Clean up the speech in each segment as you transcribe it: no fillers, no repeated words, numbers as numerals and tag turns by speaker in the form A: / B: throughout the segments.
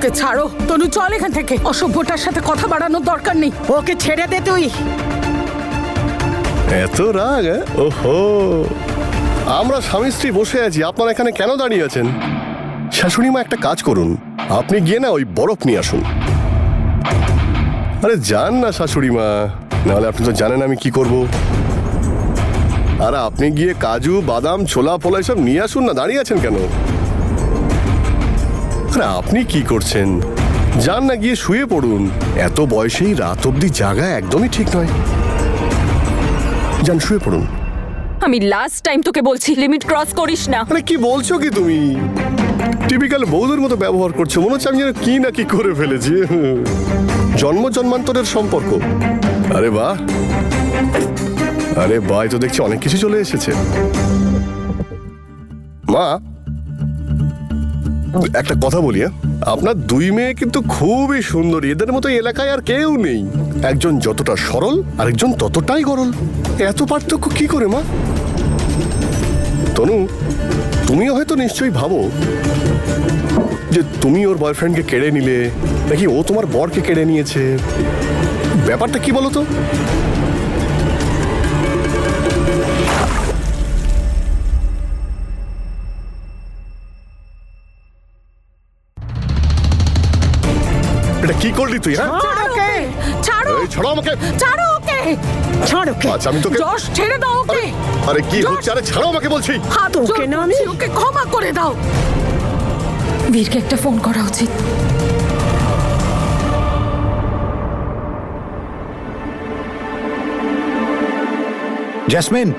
A: ওকে ছাড়ো তনু, চল এখান থেকে। অসভ্যটার সাথে কথা বাড়ানোর দরকার নেই। ওকে ছেড়ে দে তুই।
B: এত রাগ? ওহো, আমরা স্বামী স্ত্রী বসে আছি, আপনারা এখানে কেন দাঁড়িয়ে আছেন? শাশুড়ি মা, একটা কাজ করুন, আপনি গিয়ে না ওই বরফ নিয়ে আসুন। আরে যান না শাশুড়ি মা, নাহলে আপনি তো জানেন আমি কি করব। আর আপনি গিয়ে কাজু বাদাম ছোলা ফোলা এসব নিয়ে আসুন না, দাঁড়িয়ে আছেন কেন? আরে আপনি কি করছেন? যান না, গিয়ে শুয়ে পড়ুন। এত বয়সেই রাত অবধি জাগা একদমই ঠিক নয়। যান, শুয়ে পড়ুন।
C: আমি লাস্ট টাইম তোকে বলছি, লিমিট ক্রস করিস না।
B: আরে কি বলছো কি তুমি? টিপিক্যাল বৌদের মতো ব্যবহার করছো, মনে হচ্ছে আমি যেন কি না কি করে ফেলেছি। জন্ম জন্মান্তরের সম্পর্ক। আরে বাহ, আরে বাহ, তো দেখছি অনেক কিছু চলে এসেছে। মা, একটা কথা বলি, আপনার দুই মেয়ে কিন্তু খুবই সুন্দরী, এদের মতো এলাকায় আর কেউ নেই। একজন যতটা সরল আর একজন ততটাই গরল। এত পার্থক্য কি করে মা? তনু, তুমিও হয়তো নিশ্চয়ই ভাবো যে তুমি ওর বয়ফ্রেন্ডকে কেড়ে নিলে, নাকি ও তোমার বরকে কেড়ে নিয়েছে। ব্যাপারটা কি বলো তো? এটা কি করলি তুই? হ্যাঁ,
A: ছাড়ো ওকে, ছাড়ো।
B: এই ছাড়ো আমাকে।
A: ছাড়ো ওকে, ছাড়ো ওকে।
B: আচ্ছা, আমি তোকে।
A: জশ, ছেড়ে দাও ওকে।
B: আরে কি হচ্ছে? আরে ছাড়ো আমাকে বলছি।
A: হাত ওকে না, আমি ওকে ক্ষমা করে দাও।
C: বীরকে একটা ফোন করা উচিত।
D: জেসমিন,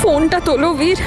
C: ফোনটা তোলো বীর।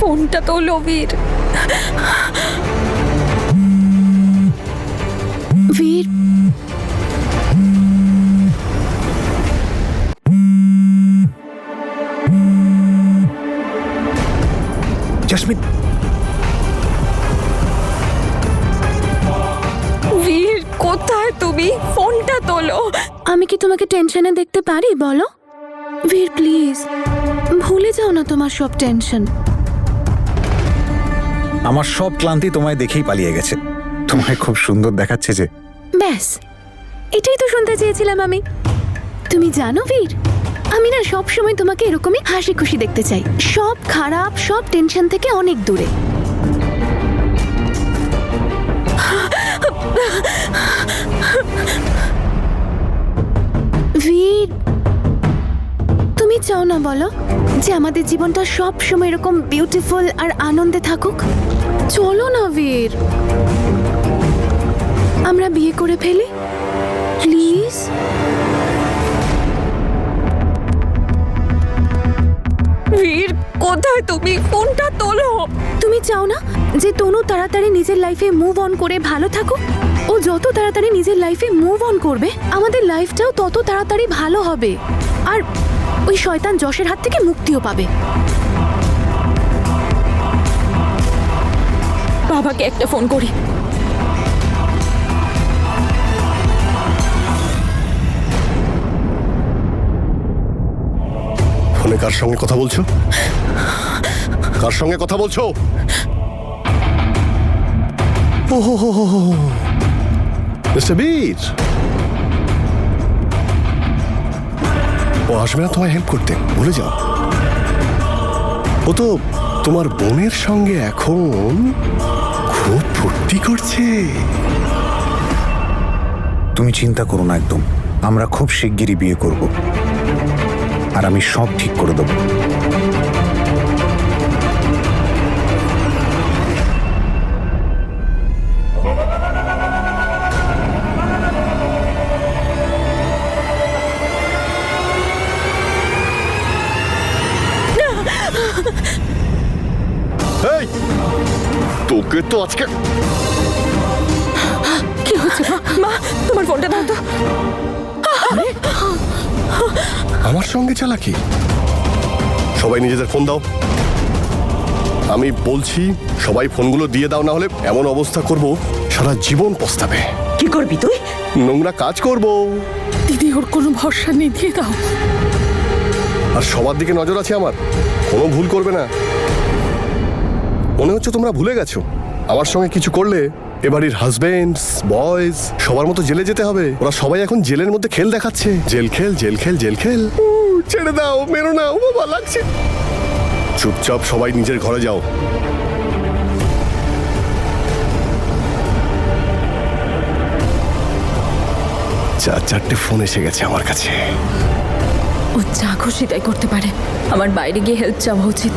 C: ফোনটা তোলো বীর।
E: বীর,
D: জেসমিন,
C: বীর কোথায় তুমি? ফোনটা তোলো।
E: আমি কি তোমাকে টেনশনে দেখতে পারি বলো? বীর প্লিজ, ভুলে যাও না তোমার সব টেনশন।
D: আমার সব ক্লান্তি তোমায় দেখেই পালিয়ে গেছে। তোমায় খুব সুন্দর দেখাচ্ছে যে।
E: ব্যাস, এটাই তো শুনতে চেয়েছিলাম আমি। তুমি জানো বীর, আমি না সব সময় তোমাকে এরকমই হাসি খুশি দেখতে চাই, সব খারাপ সব টেনশন থেকে অনেক দূরে। বীর, তুমি চাও না বলো যে আমাদের জীবনটা সব সময় এরকম বিউটিফুল আর আনন্দে থাকুক? চলো না বীর, আমরা বিয়ে করে ফেলি প্লিজ।
C: বীর কোথায় তুমি? ফোনটা তোলো।
E: তুমি চাও না যে তনু তাড়াতাড়ি নিজের লাইফে মুভ অন করে ভালো থাকুক? ও যত তাড়াতাড়ি নিজের লাইফে মুভ অন করবে, আমাদের লাইফটাও তত তাড়াতাড়ি ভালো হবে। আর ওই শয়তান যশের হাত থেকে মুক্তিও পাবে।
C: বাবাকে একটা ফোন করি।
B: ফোনে কার সঙ্গে কথা বলছো? কার সঙ্গে কথা বলছো? ওহো, মিস্টার বীর, ও আসবে না তোমায় হেল্প করতে, ভুলে যাও। ও তো তোমার বোনের সঙ্গে এখন খুব ফুর্তি করছে।
D: তুমি চিন্তা করো না একদম, আমরা খুব শিগগিরই বিয়ে করব আর আমি সব ঠিক করে দেবো।
B: এই, তোকে তো আজকে
C: কি হচ্ছে মা? মা, তোমার ফোনটা দাও তো।
B: আমার সঙ্গে চালাকি। সবাই নিজেদের ফোন দাও। আমি বলছি সবাই ফোনগুলো দিয়ে দাও, না হলে এমন অবস্থা করব সারা জীবন পস্তাবে।
A: কি করবি তুই?
B: নোংরা কাজ করব।
A: দিদি, ওর কোনো ভরসা নেই, দিয়ে দাও।
B: আর সবার দিকে নজর আছে আমার, কোনো ভুল করবে না। মনে হচ্ছে তোমরা ভুলে গেছো আমার সঙ্গে কিছু করলে এ বাড়ির হাজবেন্ডস বয়েজ সবার মতো জেলে যেতে হবে। ওরা সবাই এখন জেলের মধ্যে খেল দেখাচ্ছে, জেল খেল জেল খেল জেল খেল। ছেড়ে দাও, মেরো না, ও বাবা লাগছে। চুপচাপ সবাই নিজের ঘরে যাও। চারটে ফোন এসে গেছে আমার কাছে।
C: ও যা খুশি তাই করতে পারে, আমার বাইরে গিয়ে হেল্প চাওয়া উচিত।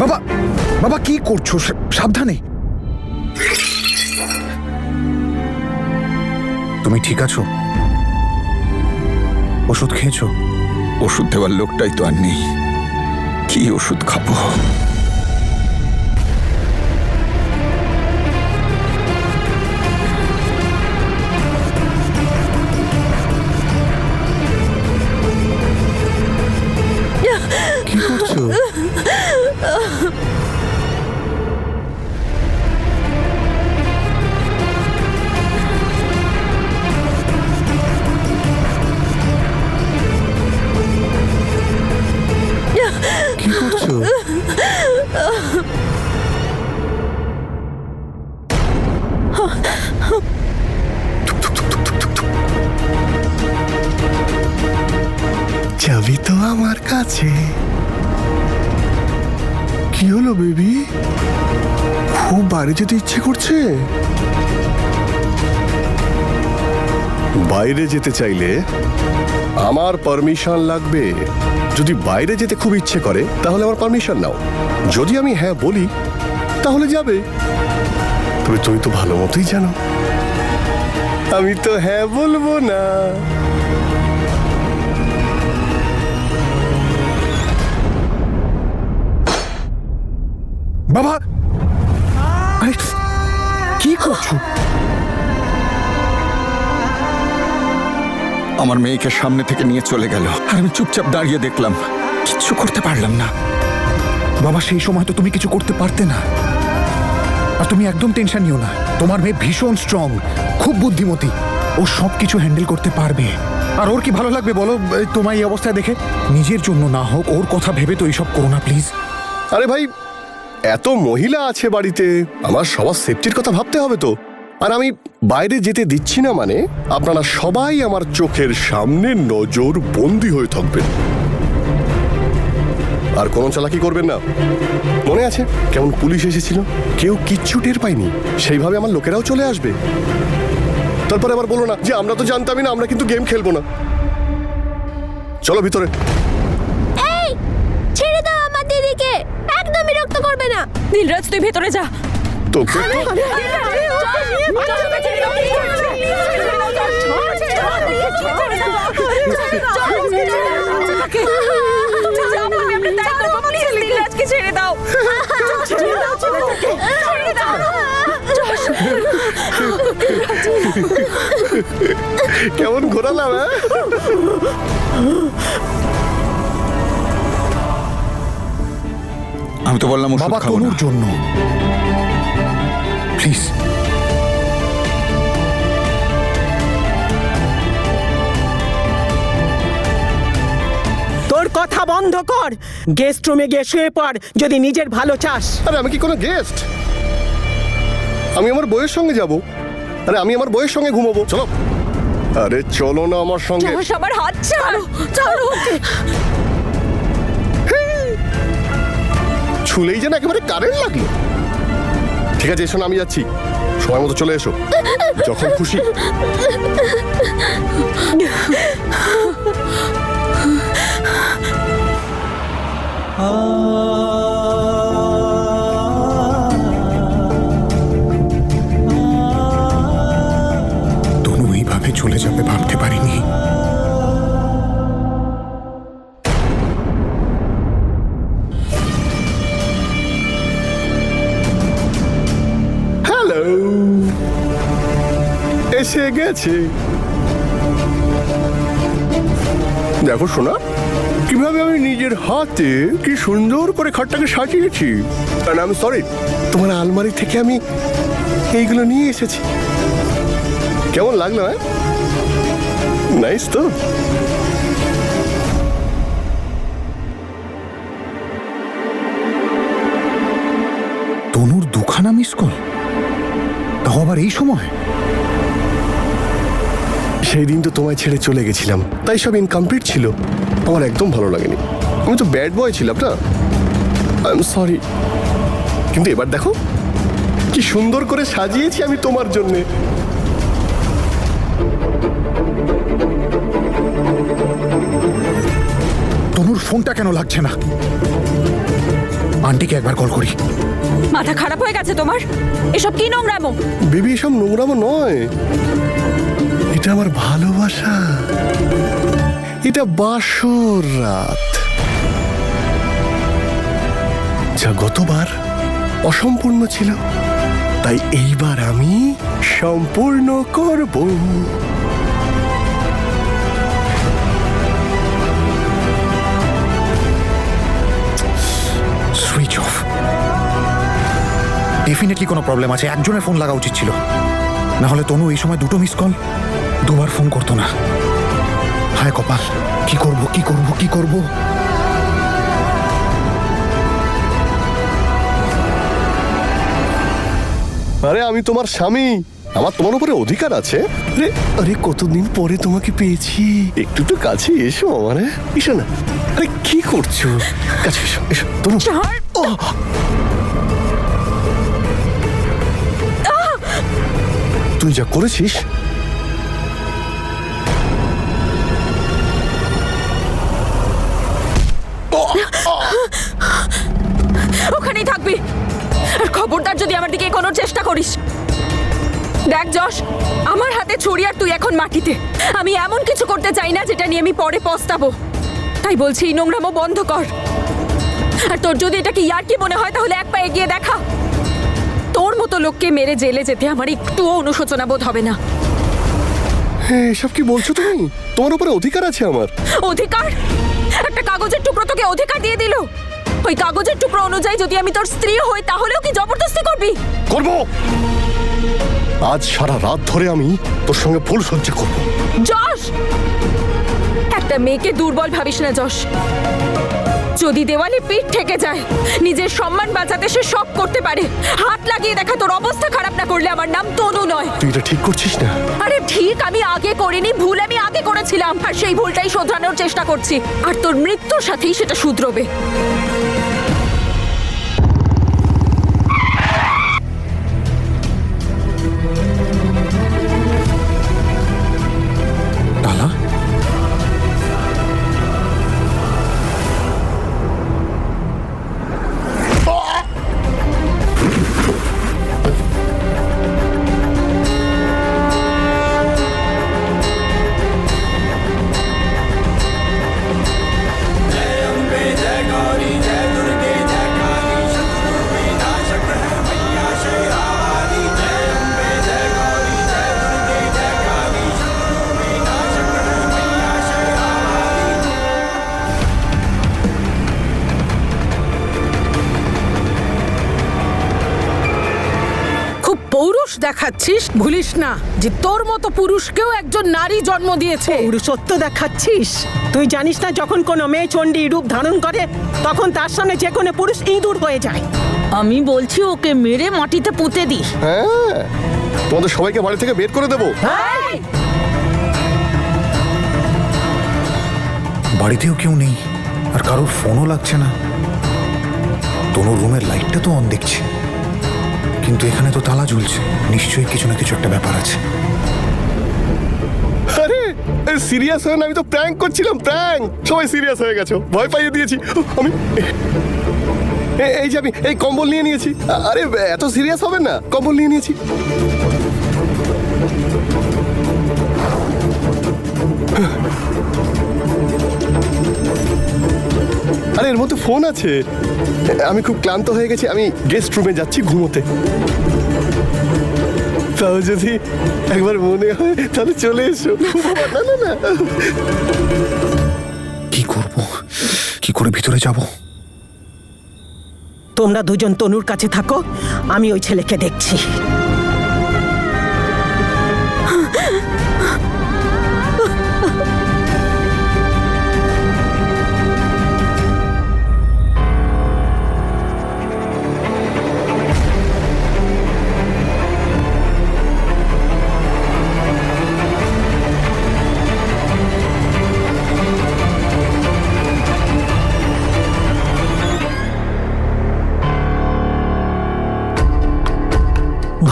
D: বাবা, বাবা কি করছো? সাবধানে। তুমি ঠিক আছো? ওষুধ খেয়েছো?
F: ওষুধ দেওয়ার লোকটাই তো আর নেই, কি ওষুধ খাবো?
B: কি করছো? কি করছো? চাবি তো আমার কাছে। কি হলো বেবি, খুব বাইরে যেতে ইচ্ছে করছে? বাইরে যেতে চাইলে আমার পারমিশন লাগবে। যদি বাইরে যেতে খুব ইচ্ছে করে তাহলে আমার পারমিশন নাও। যদি আমি হ্যাঁ বলি তাহলে যাবে। তবে তুমি তো ভালো মতোই জানো আমি তো হ্যাঁ বলবো না।
D: বাবা, আরে কি করছো?
F: আমার মেয়েকে সামনে থেকে নিয়ে চলে গেল আর আমি চুপচাপ দাঁড়িয়ে দেখলাম, কিচ্ছু করতে পারলাম না।
D: বাবা, সেই সময় তো তুমি কিছু করতে পারতে না। আর তুমি একদম টেনশন নিও না, তোমার মেয়ে ভীষণ স্ট্রং, খুব বুদ্ধিমতী, ও সব কিছু হ্যান্ডেল করতে পারবে। আর ওর কি ভালো লাগবে বলো তোমার এই অবস্থায় দেখে? নিজের জন্য না হোক, ওর কথা ভেবে তো এইসব করো না প্লিজ।
B: আরে ভাই, এত মহিলা আছে বাড়িতে, আমার সবার সেফটির কথা ভাবতে হবে তো। আর আমি বাইরে যেতে দিচ্ছি না মানে আপনারা সবাই আমার চোখের সামনে নজর বন্দী হয়ে থাকবেন। আর কোনো চালাকি করবেন না। মনে আছে কেমন পুলিশ এসেছিল, কেউ কিচ্ছু টের পায়নি, সেইভাবে আমার লোকেরাও চলে আসবে। তারপরে আবার বলো না যে আমরা তো জানতামই না, আমরা কিন্তু গেম খেলবো না। চলো ভিতরে।
E: ছেড়ে দাও আমার দিদিকে। বিরক্ত করবে না।
C: নীলরাজ তুই ভেতরে যা।
B: তোকে
C: নীলরাজকে ছেড়ে দাও।
B: কেমন ঘোরালাম? হ্যাঁ,
F: আমি তো বললাম ওষুধ
D: বাবা
F: খাবো না।
D: তনুর জন্য প্লিজ।
A: তোর কথা বন্ধ কর, গেস্ট রুমে গিয়ে শুয়ে পড় যদি নিজের ভালো চাস।
B: আরে আমি কি কোনো গেস্ট? আমি আমার বইয়ের সঙ্গে যাব। আরে আমি আমার বইয়ের সঙ্গে ঘুমাবো। চলো। আরে চলো না আমার সঙ্গে।
C: সবার হাত ছাড়ো, ছাড়ো ওকে।
B: ছুলেই যেন একেবারে কারেন্ট লাগলো। ঠিক আছে, এসো না, আমি যাচ্ছি। সময় মতো চলে এসো, যখন খুশি।
D: তনু এইভাবে চলে যাবে ভাবতে পারিনি।
B: হ্যালো, এসে গেছে। দেখো শোনা, কিভাবে আমি নিজের হাতে কি সুন্দর করে খাটটাকে সাজিয়েছি। আর আমি সরি, তোমার আলমারি থেকে আমি এইগুলো নিয়ে এসেছি। কেমন লাগলো? হ্যাঁ, নাইস তো।
D: তনুর দুখানা মিস কল, তাও আবার এই সময়।
B: সেই দিন তো তোমায় ছেড়ে চলে গেছিলাম, তাই সব ইনকমপ্লিট ছিল। আমার একদম ভালো লাগেনি। আমি তো ব্যাড বয় ছিলাম না। I am sorry. কিন্তু এবার দেখো কি সুন্দর করে সাজিয়েছি আমি তোমার জন্যে।
D: তনুর ফোনটা কেন লাগছে না? আন্টিকে একবার কল করি।
C: মাথা খারাপ হয়ে গেছে তোমার? এসব কি নোংরামো?
B: বেবি, এসব নোংরামো নয়, এটা আমার ভালোবাসা। এটা বাসর রাত, যা গতবার অসম্পূর্ণ ছিল, তাই এইবার আমি সম্পূর্ণ করব।
D: Switch off. ডেফিনেটলি কোনো প্রবলেম আছে। একজনের ফোন লাগা উচিত ছিল, না হলে তনু এই সময় দুটো মিস কল, দুবার ফোন করতো না। হায় কপাল, কি করব কি করব কি করব।
B: আরে আমি তোমার স্বামী, আমার তোমার উপরে অধিকার আছে। আরে আরে কতদিন পরে তোমাকে পেয়েছি, একটু তো কাছে এসো। মানে এসো না। আরে কি করছো? কাছে এসো, এসো তনু। তুই যা করেছিস,
C: ওখানেই থাকবি। আর খবরদার যদি আমার দিকে এগোনোর চেষ্টা করিস। দেখ যশ, আমার হাতে ছুরি আর তুই এখন মাটিতে। আমি এমন কিছু করতে চাই না যেটা নিয়ে আমি পরে পস্তাবো। তাই বলছি এই নোংরামো বন্ধ কর। আর তোর যদি এটাকে ইয়ার্কি মনে হয় তাহলে এক পা এগিয়ে দেখা। তোর মতো লোককে মেরে জেলে যেতে আমার একটুও অনুশোচনা বোধ হবে না।
B: এসব কি বলছো তুমি? তোমার উপরে অধিকার আছে আমার।
C: অধিকার? একটা কাগজের টুকরো তোকে অধিকার দিয়ে দিল। ওই কাগজের টুকরো অনুযায়ী যদি আমি তোর স্ত্রী হই তাহলেও কি জবরদস্তি করবি?
B: করব। আজ সারা রাত ধরে আমি তোর সঙ্গে ফুল সহ্য করব।
C: যশ, একটা মেয়েকে দুর্বল ভাবিস না যশ। যদি দেওয়ালে পিঠ ঠেকে যায়, নিজের সম্মান বাঁচাতে সে সব করতে পারে। হাত লাগিয়ে দেখা, তোর অবস্থা খারাপ না করলে আমার নাম তনু নয়।
B: তুই এটা ঠিক করছিস না।
C: আরে ঠিক আমি আগে করিনি, ভুল আমি আগে করেছিলাম, আর সেই ভুলটাই শোধরানোর চেষ্টা করছি। আর তোর মৃত্যুর সাথেই সেটা শুধরবে।
D: তালা?
G: দেখাচ্ছিস ভুলিস না যে তোর মতো পুরুষকেও একজন নারী জন্ম দিয়েছে।
A: পুরুষত্ব দেখাচ্ছিস? তুই জানিস না যখন কোনো মেয়ে চণ্ডী রূপ ধারণ করে তখন তার সামনে যে কোনো পুরুষ ইঁদুর হয়ে যায়।
G: আমি বলছি ওকে মেরে মাটিতে পুঁতে দিস।
B: হ্যাঁ, তোমাদের সবাইকে বাড়ি থেকে বের করে দেবো।
D: বাড়িতেও কেউ নেই আর কারোর ফোনও লাগছে না। তনুর রুমের লাইটটা তো অন দেখছি, কিন্তু এখানে তো তালা ঝুলছে। নিশ্চয়ই কিছু না কিছু একটা ব্যাপার আছে।
B: আরে সিরিয়াস হয়ে না, আমি তো প্র্যাঙ্ক করছিলাম, প্র্যাঙ্ক। সবাই সিরিয়াস হয়ে গেছো, ভয় পাইয়ে দিয়েছি আমি। এই যে আমি এই কম্বল নিয়ে নিয়েছি। আরে এত সিরিয়াস হবে না, কম্বল নিয়ে নিয়েছি। আরে এর মধ্যে ফোন আছে। আমি খুব ক্লান্ত হয়ে গেছি, আমি গেস্ট রুমে যাচ্ছি ঘুমোতে। তাও যদি একবার মনে হয় তাহলে চলে এসো। না না না,
D: কি করব, কি করে ভিতরে যাব?
A: তোমরা দুজন তনুর কাছে থাকো, আমি ওই ছেলেকে দেখছি।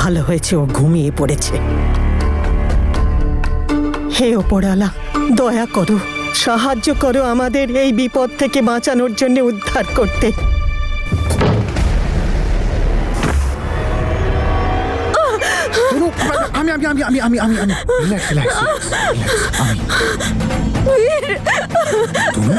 A: ভালো হয়েছে ও ঘুমিয়ে পড়েছে। হে ওপরওয়ালা, দয়া করো, সাহায্য করো আমাদের এই বিপদ থেকে বাঁচানোর জন্য, উদ্ধার করতে।
D: তনু, আমি আমি আমি আমি আমি আমি আমি রিল্যাক্স রিল্যাক্স রিল্যাক্স। আমি তনু,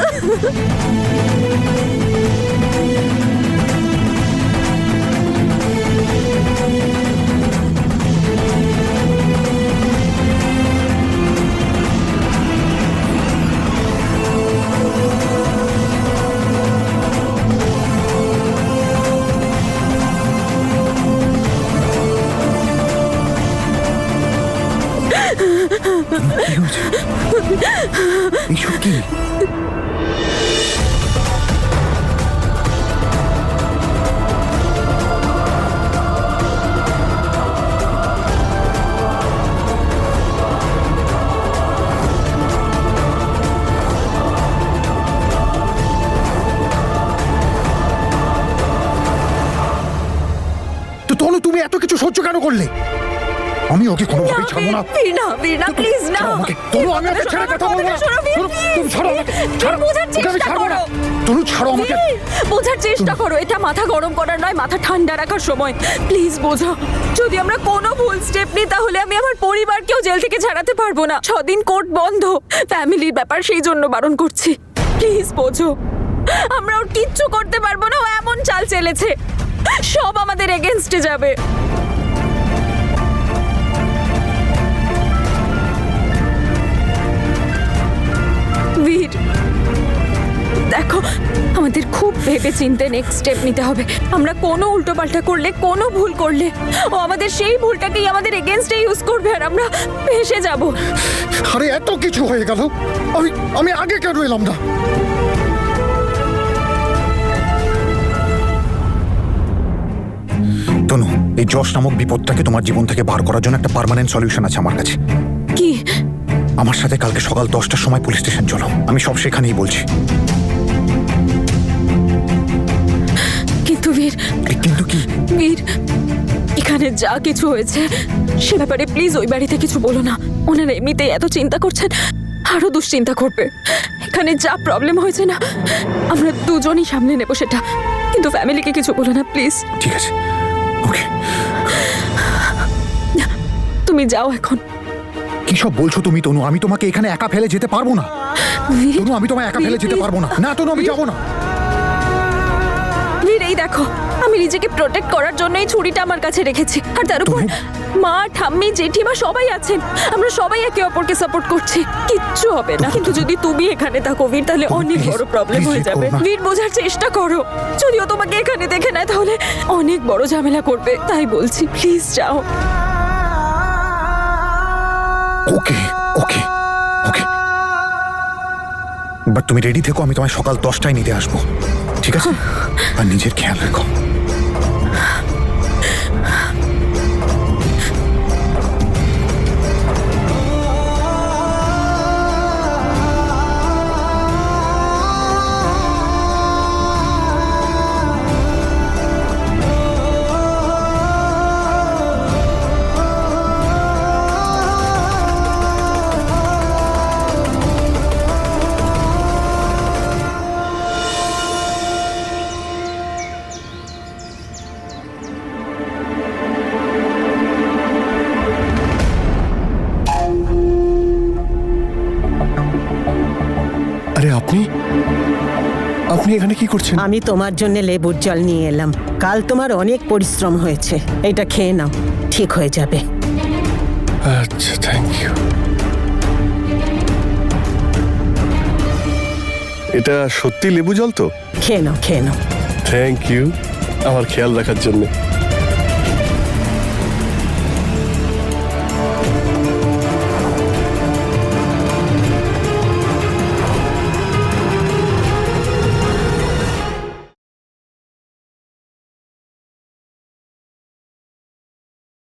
D: কি হয়েছে? এইসব কি? তো তনু, তুমি এত কিছু সহ্য কেন করলে? আমি ওকে কোনোভাবেই ছাড়বো না।
C: বীণা, বীণা, প্লিজ না।
D: ছাড়ো আমাকে। তনু, আমি ওকে ছেড়ে কথা বলবো না। তনু, তুমি ছাড়ো আমাকে। ছাড়ো।
C: বোঝার
D: ওকে আমি
C: চেষ্টা
D: ছাড়বো না।
C: করো।
D: তনু, ছাড়ো আমাকে।
C: বোঝার চেষ্টা করো, এটা মাথা গরম করার নয়, মাথা ঠান্ডা রাখার সময়। প্লিজ বোঝো, যদি আমরা কোনো ভুল স্টেপ নিই তাহলে আমি আমার পরিবারকেও জেল থেকে ছাড়াতে পারবো না। 6 দিন কোর্ট বন্ধ, ফ্যামিলির ব্যাপার, সেই জন্য বারণ করছি। প্লিজ বোঝো, আমরা ওর কিচ্ছু করতে পারবো না। ও এমন চাল চেলেছে, সব আমাদের এগেনস্টে যাবে। বীর, দেখো, আমাদের খুব ভেবে চিন্তে নেক্সট স্টেপ নিতে হবে। আমরা কোনো উল্টোপাল্টা করলে, কোনো ভুল করলে, ও আমাদের সেই ভুলটাকেই আমাদের এগেনস্টে ইউজ করবে আর আমরা ভেসে যাব।
D: আরে এত কিছু হয়ে গেল, আমি আগে কেন এলাম না? তনু, এই যশ নামক বিপদটাকে তোমার জীবন থেকে বার করার জন্য একটা পার্মানেন্ট সলিউশন আছে আমার কাছে।
C: কি?
D: আমার সাথে কালকে সকাল 10টার সময় পুলিশ স্টেশন চলো, আমি সব সেখানেই বলছি।
C: কিন্তু বীর,
D: কিন্তু কি?
C: বীর, এখানে যা কিছু হয়েছে সে ব্যাপারে প্লিজ ওই বাড়িতে কিছু বলো না। ওনারা এমনিতেই এত চিন্তা করছেন, আরো দুশ্চিন্তা করবে। এখানে যা প্রবলেম হয়েছে না, আমরা দুজনই সামনে নেব সেটা, কিন্তু ফ্যামিলিকে কিছু বলো না প্লিজ।
D: ঠিক আছে, ওকে।
C: তুমি যাও এখন।
D: কি সব বলছো তুমি তনু? আমি তোমাকে এখানে একা ফেলে যেতে পারবো না। তনু, আমি তোমায় একা ফেলে যেতে পারবো না। না তনু, আমি যাবো না।
C: বীর, এই দেখো, আমি নিজেকে প্রোটেক্ট করার জন্য এই ছুরিটা আমার কাছে রেখেছি। আর তার উপর মা, ঠাম্মি, জেঠিমা সবাই আছেন। আমরা সবাই একে অপরকে সাপোর্ট করছি, কিচ্ছু হবে না। কিন্তু যদি তুমি এখানে থাকো বীর, তাহলে অনেক বড় প্রবলেম হয়ে যাবে। বীর, বোঝার চেষ্টা করো। যদিও তোমাকে এখানে দেখে নেয় তাহলে অনেক বড় ঝামেলা করবে, তাই বলছি প্লিজ যাও।
D: ওকে ওকে ওকে, বাট তুমি রেডি থেকো, আমি তোমায় সকাল 10টায় নিতে আসবো, ঠিক আছে? আর নিজের খেয়াল রাখো।
B: আরে আপনি আপনি এখানে কি করছেন?
A: আমি তোমার জন্য লেবুর জল নিয়ে এলাম। কাল তোমার অনেক পরিশ্রম হয়েছে, এটা খেয়ে নাও, ঠিক হয়ে যাবে।
B: আচ্ছা, থ্যাংক ইউ। এটা সত্যি লেবু জল তো?
A: খেয়ে নাও, খেয়ে নাও।
B: থ্যাংক ইউ আমার খেয়াল রাখার জন্য।